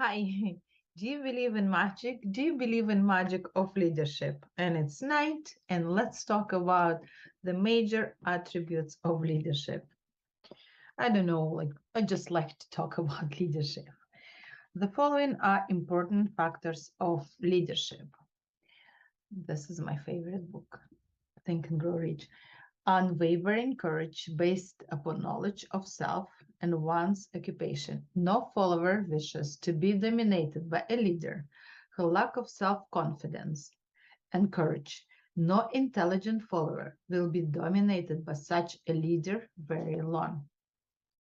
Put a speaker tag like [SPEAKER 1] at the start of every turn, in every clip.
[SPEAKER 1] Hi, do you believe in magic? Do you believe in magic of leadership? And it's night, and let's talk about the major attributes of leadership. I don't know, I just like to talk about leadership. The following are important factors of leadership. This is my favorite book, Think and Grow Rich. Unwavering courage based upon knowledge of self and one's occupation. No follower wishes to be dominated by a leader who lack of self-confidence and courage. No intelligent follower will be dominated by such a leader very long.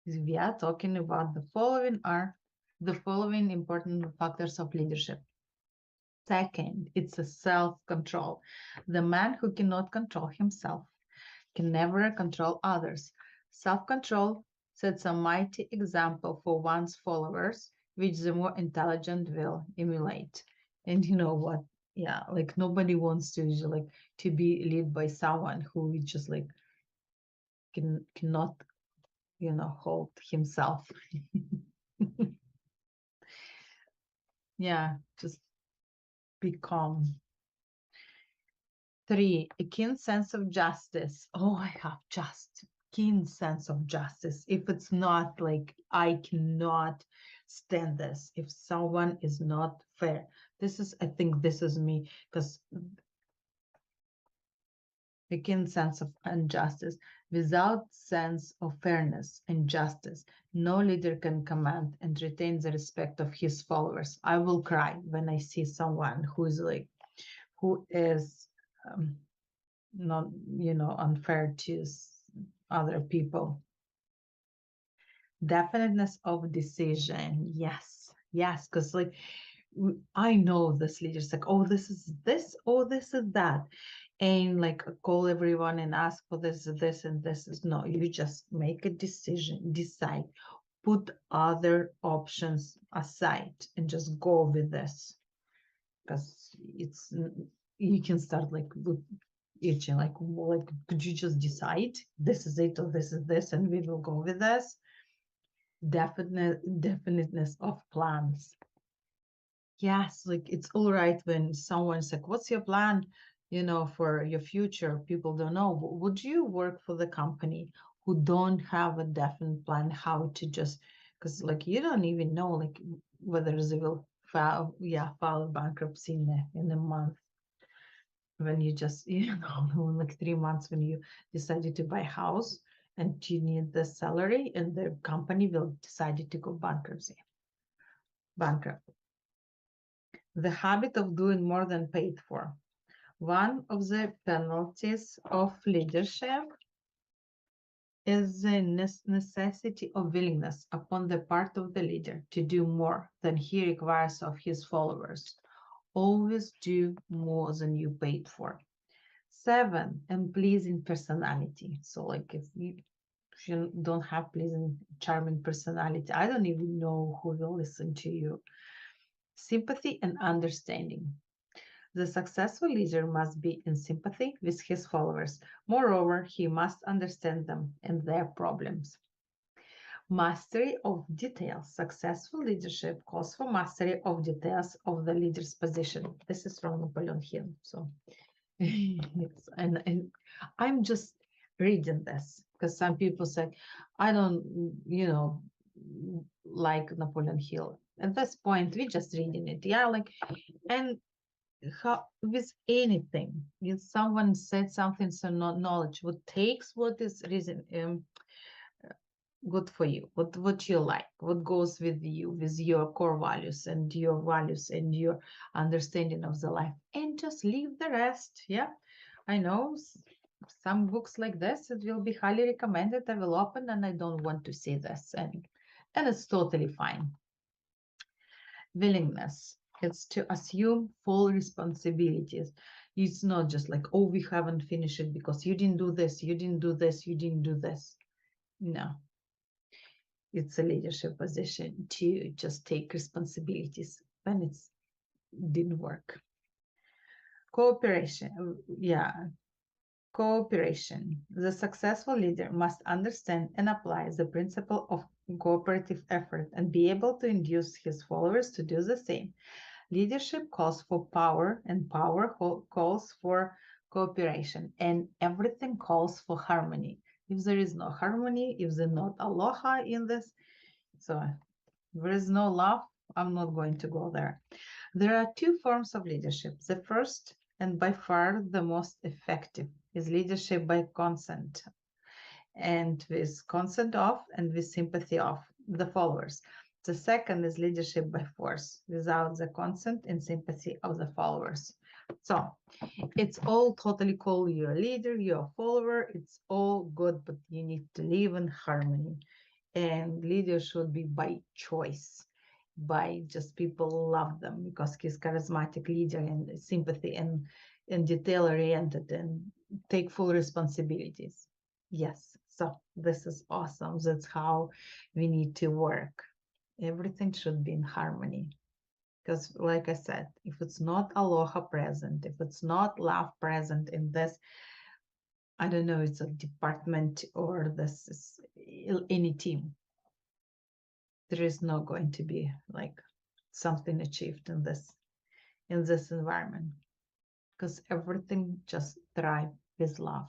[SPEAKER 1] We are talking about the following important factors of leadership. Second, it's a self-control. The man who cannot control himself can never control others. Self control sets a mighty example for one's followers, which the more intelligent will emulate. And you know what? Yeah, like nobody wants to to be led by someone who is just cannot, hold himself. Yeah, just be calm. Three, a keen sense of justice. Oh, I have just keen sense of justice. If it's not like I cannot stand this, if someone is not fair, I think this is me because a keen sense of injustice. Without sense of fairness and justice, no leader can command and retain the respect of his followers. I will cry when I see someone who is um, not unfair to other people. Definiteness of decision, yes, because I know this leader's like, oh, this is this, oh, this is that, and like call everyone and ask for this and this is no, you just make a decision, decide, put other options aside and just go with this, because you can start with itching, could you just decide this is it or this is this and we will go with this. Definiteness of plans. Yes, like it's all right when someone's like, what's your plan, for your future? People don't know. Would you work for the company who don't have a definite plan how to just, because like you don't even know like whether they will file bankruptcy in a month, when you just in like 3 months when you decided to buy a house and you need the salary and the company will decide to go bankrupt. The habit of doing more than paid for. One of the penalties of leadership is the necessity of willingness upon the part of the leader to do more than he requires of his followers. Always do more than you paid for. Seven, and pleasing personality. So, like, if you don't have pleasing, charming personality, I don't even know who will listen to you. Sympathy and understanding. The successful leader must be in sympathy with his followers. Moreover, he must understand them and their problems. Mastery of details. Successful leadership calls for mastery of details of the leader's position. This is from Napoleon Hill. So, and I'm just reading this because some people say, I don't, like Napoleon Hill. At this point, we're just reading it. Yeah, and how with anything, if someone said something, so not knowledge, what takes what is reason good for you, what you like, what goes with you, with your core values and your understanding of the life, and just leave the rest. Yeah, I know some books like this, it will be highly recommended. I will open and I don't want to see this, and it's totally fine. Willingness, it's to assume full responsibilities. It's not just like, oh, we haven't finished it because you didn't do this, you didn't do this, you didn't do this. No, it's a leadership position to just take responsibilities when it didn't work. Cooperation, yeah, Cooperation. The successful leader must understand and apply the principle of cooperative effort and be able to induce his followers to do the same. Leadership calls for power, and power calls for cooperation, and everything calls for harmony. If there is no harmony, if there's not aloha in this, so there is no love, I'm not going to go there. There are two forms of leadership. The first, and by far the most effective, is leadership by consent, and with consent of and with sympathy of the followers. The second is leadership by force, without the consent and sympathy of the followers. So it's all totally cool. You're a leader, you're a follower, it's all good, but you need to live in harmony. And leader should be by choice, by just people love them because he's charismatic leader and sympathy and detail oriented and take full responsibilities. Yes, so this is awesome. That's how we need to work. Everything should be in harmony. Because, like I said, if it's not aloha present, if it's not love present in this, I don't know, it's a department or this is any team, there is not going to be like something achieved in this environment because everything just thrives with love.